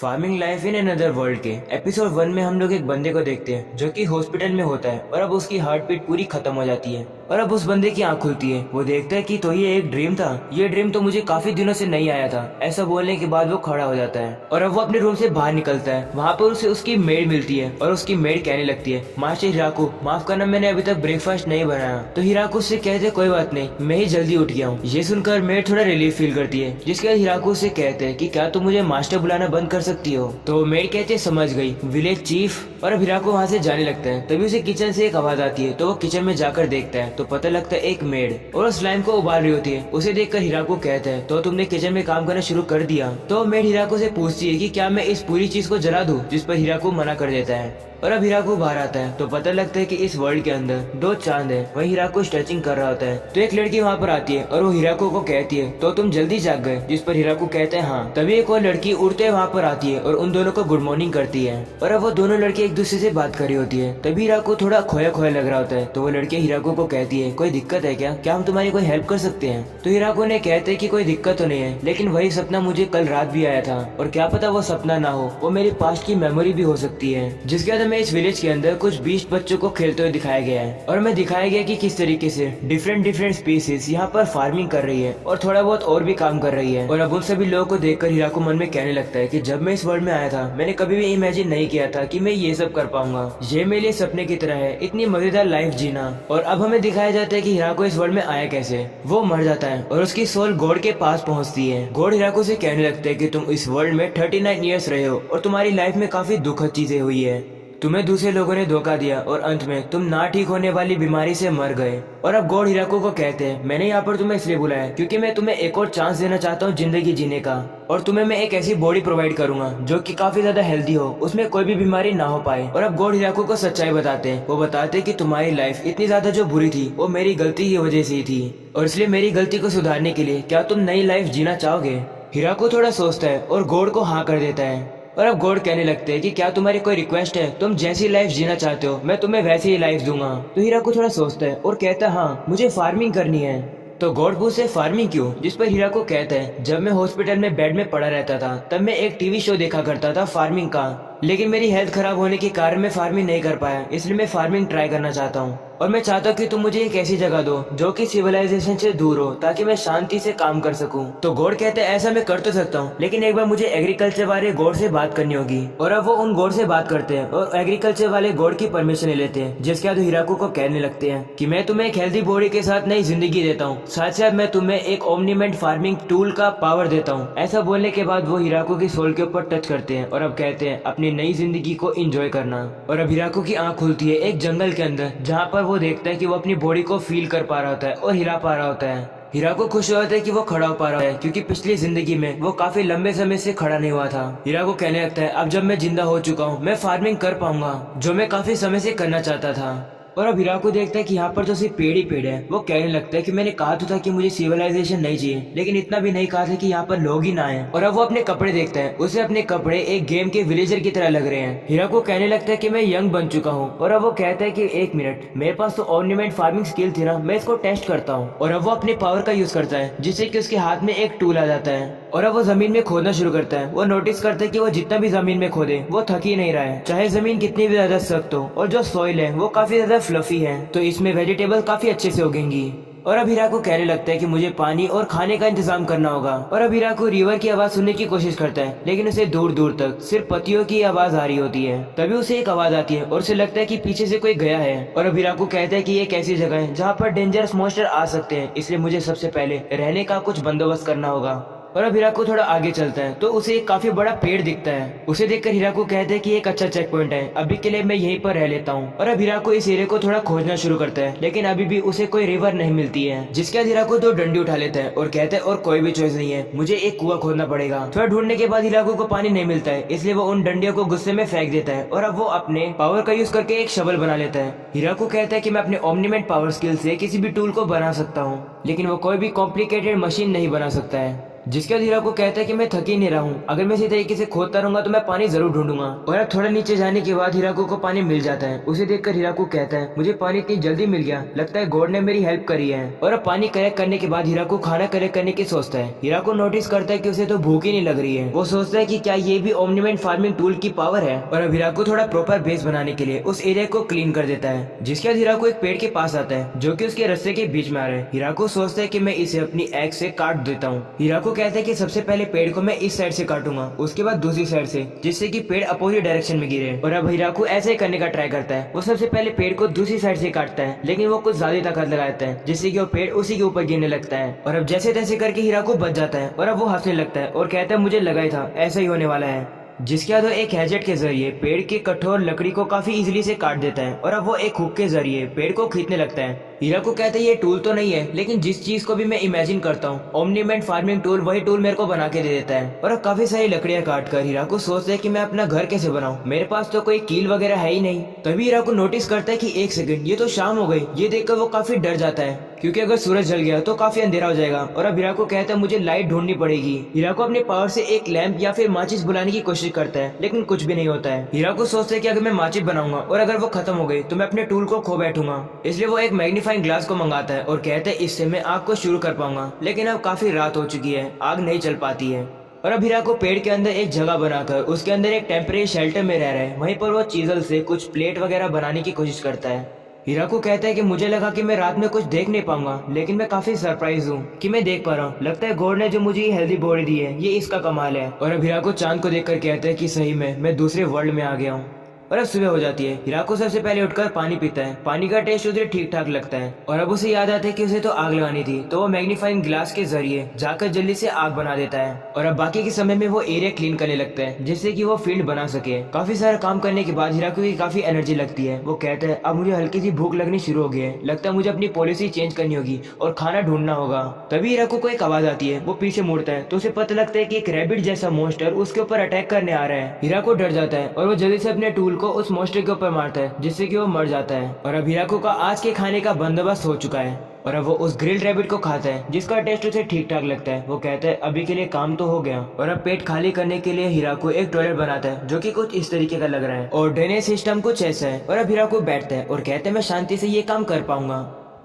Farming life in another world के episode 1 में हम लोग एक बंदे को देखते हैं जो कि हॉस्पिटल में होता है और अब उसकी हार्ट बीट पूरी खत्म हो जाती है और अब उस बंदे की आंख खुलती है। वो देखता है कि तो ये एक ड्रीम था, ये ड्रीम तो मुझे काफी दिनों से नहीं आया था। ऐसा बोलने के बाद वो खड़ा हो जाता है और अब वो अपने रूम से बाहर निकलता है। वहाँ पर उसे उसकी मेड मिलती है और उसकी मेड कहने लगती है, मास्टर हिराकू माफ करना, मैंने अभी तक ब्रेकफास्ट नहीं बनाया। तो हिराकू उससे कहते कोई बात नहीं, मैं ही जल्दी उठ गया हूँ। ये सुनकर मेड थोड़ा रिलीफ फील करती है, जिसके बाद हिराकू से कहते हैं कि क्या तुम मुझे मास्टर बुलाना बंद कर सकती हो। तो मेड कहते समझ गई विलेज चीफ। और अब हिराकू वहाँ से जाने लगता है। तभी उसे किचन से एक आवाज आती है, तो वो किचन में जाकर देखता है तो पता लगता है एक मेड और स्लाइम को उबाल रही होती है। उसे देखकर हिराकू कहता है तो तुमने किचन में काम करना शुरू कर दिया। तो मेड हिराकू से पूछती है कि क्या मैं इस पूरी चीज को जला दूं, जिस पर हिराकू मना कर देता है। और अब हिराकू बाहर आता है तो पता लगता है कि इस वर्ल्ड के अंदर 2 चांद है। वही हिराकू स्ट्रेचिंग कर रहा होता है तो एक लड़की वहाँ पर आती है और वो हिराकू को कहती है तो तुम जल्दी जाग गए, जिस पर हिराकू कहते हैं हाँ। तभी एक और लड़की उड़ते वहाँ पर आती है और उन दोनों को गुड मॉर्निंग करती है और अब वो दोनों लड़की एक दूसरे से बात कर रही होती है। तभी हिराकू थोड़ा खोया खोया लग रहा होता है तो वो लड़की हिराकू को कहती है कोई दिक्कत है क्या हम तुम्हारी कोई हेल्प कर सकते हैं। तो हिराकू ने कहते हैं कि कोई दिक्कत तो नहीं है, लेकिन वही सपना मुझे कल रात भी आया था और क्या पता वो सपना ना हो, वो मेरी पास्ट की मेमोरी भी हो सकती है। जिसके बाद हमें इस विलेज के अंदर कुछ 20 बच्चों को खेलते हुए दिखाया गया है और हमें दिखाया गया कि किस तरीके से डिफरेंट स्पीसीज यहाँ पर फार्मिंग कर रही है और थोड़ा बहुत और भी काम कर रही है। और अब उन सभी लोगों को देखकर हिराकू मन में कहने लगता है कि जब मैं इस वर्ल्ड में आया था मैंने कभी भी इमेजिन नहीं किया था कि मैं ये सब कर पाऊंगा। ये मेरे लिए सपने की तरह है, इतनी मजेदार लाइफ जीना। और अब हमें दिखाया जाता है कि हिराकू इस वर्ल्ड में आया कैसे। वो मर जाता है और उसकी सोल गॉड के पास पहुंचती है। गॉड हिराकू से कहने लगता है कि तुम इस वर्ल्ड में 39 ईयर्स रहे हो और तुम्हारी लाइफ में काफी दुखद चीजें हुई है। तुम्हें दूसरे लोगों ने धोखा दिया और अंत में तुम ना ठीक होने वाली बीमारी से मर गए। और अब गॉड हिराकू को कहते हैं मैंने यहाँ पर तुम्हें इसलिए बुलाया क्योंकि मैं तुम्हें एक और चांस देना चाहता हूँ जिंदगी जीने का, और तुम्हें मैं एक ऐसी बॉडी प्रोवाइड करूंगा जो कि काफी ज्यादा हेल्दी हो, उसमें कोई भी बीमारी ना हो पाए। और अब गॉड हिराकू को सच्चाई बताते हैं। वो बताते हैं कि तुम्हारी लाइफ इतनी ज्यादा जो बुरी थी वो मेरी गलती की वजह से ही थी और इसलिए मेरी गलती को सुधारने के लिए क्या तुम नई लाइफ जीना चाहोगे। हिराकू थोड़ा सोचता है और गॉड को हाँ कर देता है। और अब गॉड कहने लगते हैं कि क्या तुम्हारी कोई रिक्वेस्ट है, तुम जैसी लाइफ जीना चाहते हो मैं तुम्हें वैसी ही लाइफ दूंगा। तो हिराकू थोड़ा सोचता है और कहता है हाँ मुझे फार्मिंग करनी है। तो गॉड पूछते फार्मिंग क्यों, जिस पर हिराकू कहता है जब मैं हॉस्पिटल में बेड में पड़ा रहता था तब मैं एक टीवी शो देखा करता था फार्मिंग का, लेकिन मेरी हेल्थ खराब होने के कारण मैं फार्मिंग नहीं कर पाया, इसलिए मैं फार्मिंग ट्राई करना चाहता हूँ। और मैं चाहता हूँ कि तुम मुझे एक ऐसी जगह दो जो कि सिविलाइजेशन से दूर हो ताकि मैं शांति से काम कर सकूं। तो गॉड कहते हैं ऐसा मैं कर तो सकता हूँ, लेकिन एक बार मुझे एग्रीकल्चर वाले गॉड से बात करनी होगी। और अब वो उन गॉड से बात करते हैं और एग्रीकल्चर वाले गॉड की परमिशन ले लेते हैं, जिसके बाद हिराकू को कहने लगते हैं कि मैं तुम्हें एक हेल्दी बॉडी के साथ नई जिंदगी देता हूँ, साथ साथ मैं तुम्हें एक ओमनीमेंट फार्मिंग टूल का पावर देता हूँ। ऐसा बोलने के बाद वो हिराकू की सोल के ऊपर टच करते हैं और अब कहते हैं अपनी नई जिंदगी को एंजॉय करना। और अब हिराकू की आंख खुलती है एक जंगल के अंदर, जहाँ पर वो देखता है कि वो अपनी बॉडी को फील कर पा रहा होता है और हिला पा रहा होता है। हिराकू खुश होता है कि वो खड़ा हो पा रहा है क्योंकि पिछली जिंदगी में वो काफी लंबे समय से खड़ा नहीं हुआ था। हिराकू कहने लगता है अब जब मैं जिंदा हो चुका हूँ मैं फार्मिंग कर पाऊंगा, जो मैं काफी समय से करना चाहता था। और अब हिराकू देखता है कि यहाँ पर तो सिर्फ पेड़ ही पेड़ है। वो कहने लगता है कि मैंने कहा तो था कि मुझे सिविलाइजेशन नहीं चाहिए, लेकिन इतना भी नहीं कहा था कि यहाँ पर लोग ही ना आए। और अब वो अपने कपड़े देखता है, उसे अपने कपड़े एक गेम के विलेजर की तरह लग रहे हैं। हिराकू कहने लगता है कि मैं यंग बन चुका हूँ। और अब वो कहता है कि एक मिनट, मेरे पास तो ऑर्नामेंट फार्मिंग स्किल थी ना, मैं इसको टेस्ट करता हूँ। और अब वो अपने पावर का यूज करता है जिससे कि उसके हाथ में एक टूल आ जाता है और अब वो जमीन में खोदना शुरू करता है। वो नोटिस करता है कि वो जितना भी जमीन में खोदे वो थक ही नहीं रहा है, चाहे जमीन कितनी भी ज्यादा सख्त हो, और जो सॉइल है वो काफी ज्यादा फ्लफी है, तो इसमें वेजिटेबल काफी अच्छे से उगेंगी। और अब हिराकू कहने लगता है कि मुझे पानी और खाने का इंतजाम करना होगा। और अब हिराकू रिवर की आवाज सुनने की कोशिश करता है, लेकिन उसे दूर दूर तक सिर्फ पत्तियों की आवाज आ रही होती है। तभी उसे एक आवाज आती है और उसे लगता है कि पीछे से कोई गया है। और अब हिराकू कहता है कि ये एक ऐसी जगह है जहाँ पर डेंजरस मॉन्स्टर आ सकते हैं, इसलिए मुझे सबसे पहले रहने का कुछ बंदोबस्त करना होगा। और अब हिराकू थोड़ा आगे चलता है तो उसे एक काफी बड़ा पेड़ दिखता है। उसे देखकर हिराकू कहता है कि एक अच्छा चेक पॉइंट है, अभी के लिए मैं यहीं पर रह लेता हूँ। और अब हिराकू इस एरिया को थोड़ा खोजना शुरू करता है, लेकिन अभी भी उसे कोई रिवर नहीं मिलती है। जिसके बाद हिराकू 2 डंडी उठा लेता है और कहता है और कोई भी चॉइस नहीं है, मुझे एक कुआं खोदना पड़ेगा। थोड़ा ढूंढने के बाद हिराकू को पानी नहीं मिलता है, इसलिए वो उन डंडियों को गुस्से में फेंक देता है और अब वो अपने पावर का यूज करके एक शवल बना लेता है। हिराकू कहता है कि मैं अपने ओमनीमेंट पावर स्किल से किसी भी टूल को बना सकता हूँ, लेकिन वो कोई भी कॉम्प्लिकेटेड मशीन नहीं बना सकता है। जिसके बाद हिराको कहता है कि मैं थक ही नहीं रहा हूँ, अगर मैं इसी तरीके से खोदता रहूंगा तो मैं पानी जरूर ढूंढूंगा। और अब थोड़ा नीचे जाने के बाद हिराको को पानी मिल जाता है। उसे देखकर हिराको कहता है मुझे पानी इतनी जल्दी मिल गया, लगता है गॉड ने मेरी हेल्प करी है। और अब पानी कलेक्ट करने के बाद हिराको खाना कलेक्ट करने की सोचता है। हिराको नोटिस करता है कि उसे तो भूख ही नहीं लग रही है। वो सोचता है कि क्या ये भी ओमनीमेंट फार्मिंग टूल की पावर है। और अब हिराको थोड़ा प्रॉपर बेस बनाने के लिए उस एरिया को क्लीन कर देता है। जिसके बाद हिराको एक पेड़ के पास आता है जो कि उसके रास्ते के बीच में आ रहा है। हिराको सोचता है कि मैं इसे अपनी एक्स से काट देता हूँ। हिराको कहता है कि सबसे पहले पेड़ को मैं इस साइड से काटूंगा, उसके बाद दूसरी साइड से, जिससे कि पेड़ अपोजिट डायरेक्शन में गिरे। और अब हिराको ऐसे ही करने का ट्राई करता है। वो सबसे पहले पेड़ को दूसरी साइड से काटता है, लेकिन वो कुछ ज्यादा ताकत लगाता है जिससे कि वो पेड़ उसी के ऊपर गिरने लगता है। और अब जैसे तैसे करके हिराको बच जाता है। और अब वो हंसने लगता है और कहता है मुझे लगा ही था ऐसा ही होने वाला है। जिसके बाद वो एक हैचेट के जरिए पेड़ की कठोर लकड़ी को काफी इजीली से काट देता है। और अब वो एक हुक के जरिए पेड़ को खींचने लगता है। हिराको कहता है ये टूल तो नहीं है, लेकिन जिस चीज को भी मैं इमेजिन करता हूँ ओमनीमेंट फार्मिंग टूल वही टूल मेरे को बना के दे देता है। और अब काफी सारी लकड़ियां काट कर हिराको सोचता है कि मैं अपना घर कैसे बनाऊं, मेरे पास तो कोई कील वगैरह है ही नहीं। तभी हिराको नोटिस करता है कि एक सेकंड, ये तो शाम हो गई। ये देखकर वो काफी डर जाता है क्योंकि अगर सूरज जल गया तो काफी अंधेरा हो जाएगा। और अब हिराको कहता है मुझे लाइट ढूंढनी पड़ेगी। हिराको अपने पावर से एक लैंप या फिर माचिस बुलाने की कोशिश करता है, लेकिन कुछ भी नहीं होता है। हिराको सोचता है कि अगर मैं माचिस बनाऊंगा और अगर वो खत्म हो गई तो मैं अपने टूल को खो बैठूंगा। इसलिए वो एक मैग्नीफाइंग ग्लास को मंगाता है और कहता है इससे मैं आग को शुरू कर पाऊंगा। लेकिन अब काफी रात हो चुकी है, आग नहीं चल पाती है। और अब हिराको पेड़ के अंदर एक जगह बनाकर उसके अंदर एक टेम्परेरी शेल्टर में रह रहा है। वहीं पर वो चीजल से कुछ प्लेट वगैरह बनाने की कोशिश करता है। हिराको कहता है कि मुझे लगा कि मैं रात में कुछ देख नहीं पाऊंगा, लेकिन मैं काफी सरप्राइज हूँ कि मैं देख पा रहा हूँ। लगता है गॉड ने जो मुझे हेल्दी बॉडी दी है ये इसका कमाल है। और अब हिराको चांद को देखकर कहता है कि सही में मैं दूसरे वर्ल्ड में आ गया हूँ। और अब सुबह हो जाती है। हिराको सबसे पहले उठकर पानी पीता है। पानी का टेस्ट उसे ठीक ठाक लगता है। और अब उसे याद आता है कि उसे तो आग लगानी थी, तो वो मैग्नीफाइंग ग्लास के जरिए जाकर जल्दी से आग बना देता है। और अब बाकी के समय में वो एरिया क्लीन करने लगता है जिससे कि वो फील्ड बना सके। काफी सारा काम करने के बाद हिराको की काफी एनर्जी लगती है। वो कहता है अब मुझे हल्की सी भूख लगनी शुरू हो गई है, लगता है मुझे अपनी पॉलिसी चेंज करनी होगी और खाना ढूंढना होगा। तभी हिराको को एक आवाज आती है। वो पीछे मुड़ता है तो उसे पता लगता है कि एक रैबिट जैसा मॉन्स्टर उसके ऊपर अटैक करने आ रहा है। हिराको डर जाता है और वो जल्दी से अपने टूल को उस मॉन्स्टर के ऊपर मारता है जिससे कि वो मर जाता है। और अब हिराको का आज के खाने का बंदोबस्त हो चुका है। और अब वो उस ग्रिल्ड रैबिट को खाता है जिसका टेस्ट उसे ठीक ठाक लगता है। वो कहता है अभी के लिए काम तो हो गया। और अब पेट खाली करने के लिए हिराको एक टॉयलेट बनाता है जो कि कुछ इस तरीके का लग रहा है और ड्रेनेज सिस्टम कुछ ऐसा है। और अब हिराको बैठता है और कहता है मैं शांति से ये काम कर पाऊंगा।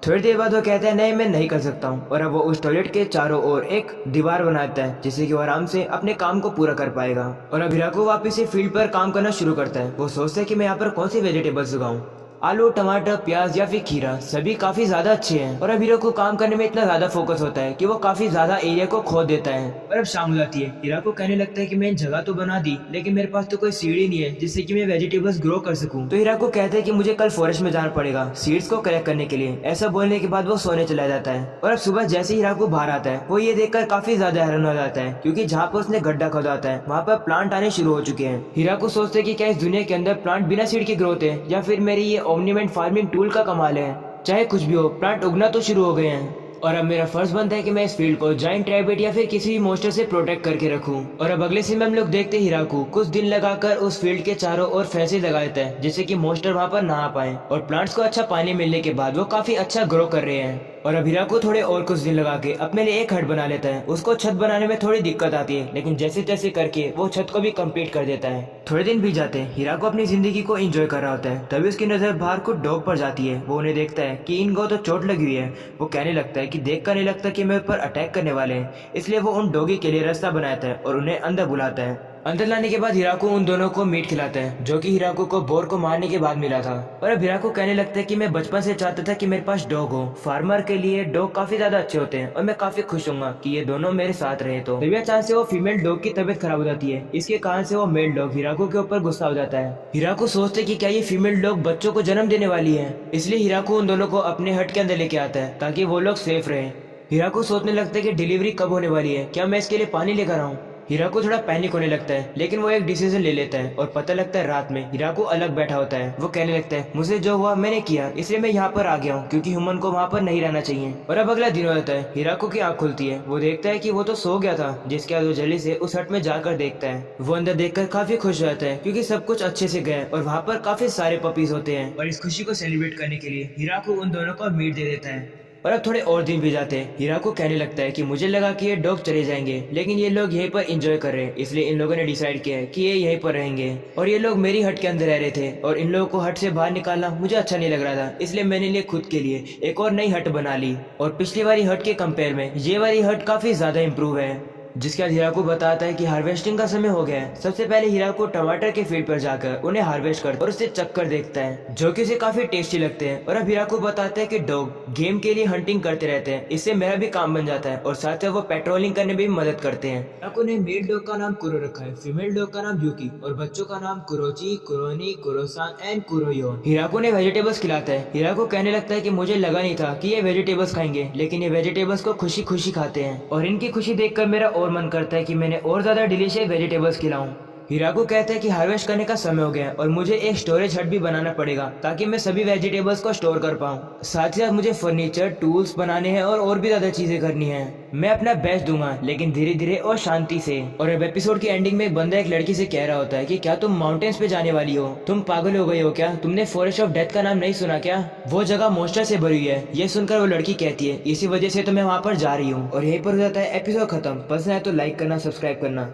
थोड़ी देर बाद वो कहता है नहीं मैं नहीं कर सकता हूँ। और अब वो उस टॉयलेट के चारों ओर एक दीवार बनाता है जिससे कि वो आराम से अपने काम को पूरा कर पाएगा। और अब हिराको वापस से फील्ड पर काम करना शुरू करता है। वो सोचता है कि मैं यहाँ पर कौन सी वेजिटेबल्स उगाऊं। आलू, टमाटर, प्याज या फिर खीरा सभी काफी ज्यादा अच्छे हैं। और अब हिराको को काम करने में इतना ज्यादा फोकस होता है कि वो काफी ज्यादा एरिया को खोद देता है। और अब शाम हो जाती है। हिराको कहने लगता है कि मैं जगह तो बना दी, लेकिन मेरे पास तो कोई सीढ़ी नहीं है जिससे कि मैं वेजिटेबल्स ग्रो कर सकूं। तो हिराको कहता है कि मुझे कल फॉरेस्ट में जाना पड़ेगा सीड्स को कलेक्ट करने के लिए। ऐसा बोलने के बाद वो सोने चला जाता है। और अब सुबह जैसे ही हिराको बाहर आता है वो ये देखकर काफी ज्यादा हैरान हो जाता है क्योंकि जहाँ पर उसने गड्ढा खोदा होता है वहाँ पर प्लांट आने शुरू हो चुके हैं। हिराको सोचते है कि क्या इस दुनिया के अंदर प्लांट बिना सीड के ग्रोथ है या फिर मेरी ये ओमनीमेंट फार्मिंग टूल का कमाल है। चाहे कुछ भी हो, प्लांट उगना तो शुरू हो गए हैं। और अब मेरा फर्ज बनता है कि मैं इस फील्ड को जाइंट रैबिट या फिर किसी भी मॉन्स्टर से प्रोटेक्ट करके रखूं। और अब अगले सीन में हम लोग देखते हिराको कुछ दिन लगाकर उस फील्ड के चारों ओर फेंसेस लगा देता है जिससे कि मॉन्स्टर वहां पर ना आ पाए। और प्लांट्स को अच्छा पानी मिलने के बाद वो काफी अच्छा ग्रो कर रहे हैं। और अब हिराको थोड़े और कुछ दिन लगा के अपने लिए एक हट बना लेता है। उसको छत बनाने में थोड़ी दिक्कत आती है, लेकिन जैसे तैसे करके वो छत को भी कंप्लीट कर देता है। थोड़े दिन भी जाते हैं। हिराको अपनी जिंदगी को एंजॉय कर रहा होता है। तभी उसकी नजर बाहर कुछ डॉग पर जाती है। वो उन्हें देखता है कि इनको तो चोट लगी हुई है। वो कहने लगता है कि देख कर नहीं लगता कि मेरे ऊपर अटैक करने वाले हैं, इसलिए वो उन डॉगी के लिए रास्ता बनाता है और उन्हें अंदर बुलाता है। अंदर लाने के बाद हिराको उन दोनों को मीट खिलाता है जो कि हिराको को बोर को मारने के बाद मिला था। और अब हिराको कहने लगता है कि मैं बचपन से चाहता था कि मेरे पास डॉग हो। फार्मर के लिए डॉग काफी ज्यादा अच्छे होते हैं और मैं काफी खुश हूँ कि ये दोनों मेरे साथ रहे। तो तभी अचानक से वो फीमेल डॉग की तबीयत खराब हो जाती है। इसके कारण से वो मेल डॉग हिराको के ऊपर गुस्सा हो जाता है। हिराको सोचते कि क्या ये फीमेल डॉग बच्चों को जन्म देने वाली है, इसलिए हिराको उन दोनों को अपने हट के अंदर लेके आता है ताकि वो लोग सेफ रहे। हिराको सोचने लगता है कि डिलीवरी कब होने वाली है, क्या मैं इसके लिए पानी लेकर आऊँ। हिराको थोड़ा पैनिक होने लगता है, लेकिन वो एक डिसीजन ले लेता है और पता लगता है रात में हिराको अलग बैठा होता है। वो कहने लगता है मुझे जो हुआ मैंने किया, इसलिए मैं यहाँ पर आ गया हूँ क्योंकि ह्यूमन को वहाँ पर नहीं रहना चाहिए। और अब अगला दिन हो जाता है। हिराको की आँख खुलती है। वो देखता है कि वो तो सो गया था, जिसके बाद वो जल्दी से उस हट में जाकर देखता है। वो अंदर देखकर काफी खुश हो जाता है क्योंकि सब कुछ अच्छे से गया और वहाँ पर काफी सारे पपीज होते हैं। और इस खुशी को सेलिब्रेट करने के लिए हिराको उन दोनों को मीट दे देता है। और अब थोड़े और दिन भी जाते हैं। हिराको कहने लगता है कि मुझे लगा कि ये डॉग चले जाएंगे, लेकिन ये लोग यहीं पर एंजॉय कर रहे हैं, इसलिए इन लोगों ने डिसाइड किया है कि ये यहीं पर रहेंगे। और ये लोग मेरी हट के अंदर रह रहे थे और इन लोगों को हट से बाहर निकालना मुझे अच्छा नहीं लग रहा था, इसलिए मैंने लिए खुद के लिए एक और नई हट बना ली। और पिछली वाली हट के कंपेयर में ये वाली हट काफी ज्यादा इम्प्रूव है। जिसके बाद हिराको बताता है कि हार्वेस्टिंग का समय हो गया है। सबसे पहले हिराको टमाटर के फील्ड पर जाकर उन्हें हार्वेस्ट करता है और उसे चक्कर देखता है, जो कि उसे काफी टेस्टी लगते हैं। और अब हिराको बताता है कि डॉग गेम के लिए हंटिंग करते रहते हैं, इससे मेरा भी काम बन जाता है और साथ ही वो पेट्रोलिंग करने में भी मदद करते हैं। हिराको ने मेल डॉग का नाम कुरो रखा है, फीमेल डॉग का नाम यूकी और बच्चों का नाम कुरोची, कुरोनी, कुरोसान एंड कुरोयोन। हिराको ने वेजिटेबल्स खिलाता है। हिराको कहने लगता है कि मुझे लगा नहीं था कि ये वेजिटेबल्स खाएंगे, लेकिन ये वेजिटेबल्स को खुशी खुशी खाते हैं और इनकी खुशी देखकर मेरा और मन करता है कि मैंने और ज्यादा डिलीशियस वेजिटेबल्स खिलाऊं। हिराको कहता है कि हार्वेस्ट करने का समय हो गया और मुझे एक स्टोरेज हट भी बनाना पड़ेगा ताकि मैं सभी वेजिटेबल्स को स्टोर कर पाऊं। साथ ही साथ मुझे फर्नीचर, टूल्स बनाने हैं और भी ज्यादा चीजें करनी हैं। मैं अपना बेस्ट दूंगा, लेकिन धीरे धीरे और शांति से। और अब एपिसोड की एंडिंग में एक बंदा एक लड़की से कह रहा होता है कि क्या तुम माउंटेन्स पे जाने वाली हो? तुम पागल हो गई हो क्या? तुमने फॉरेस्ट ऑफ डेथ का नाम नहीं सुना क्या? वो जगह मॉन्स्टर से भरी हुई है। ये सुनकर वो लड़की कहती है इसी वजह से तो मैं वहाँ पर जा रही हूँ। और यहीं पर हो जाता है एपिसोड खत्म। पसंद है तो लाइक करना, सब्सक्राइब करना।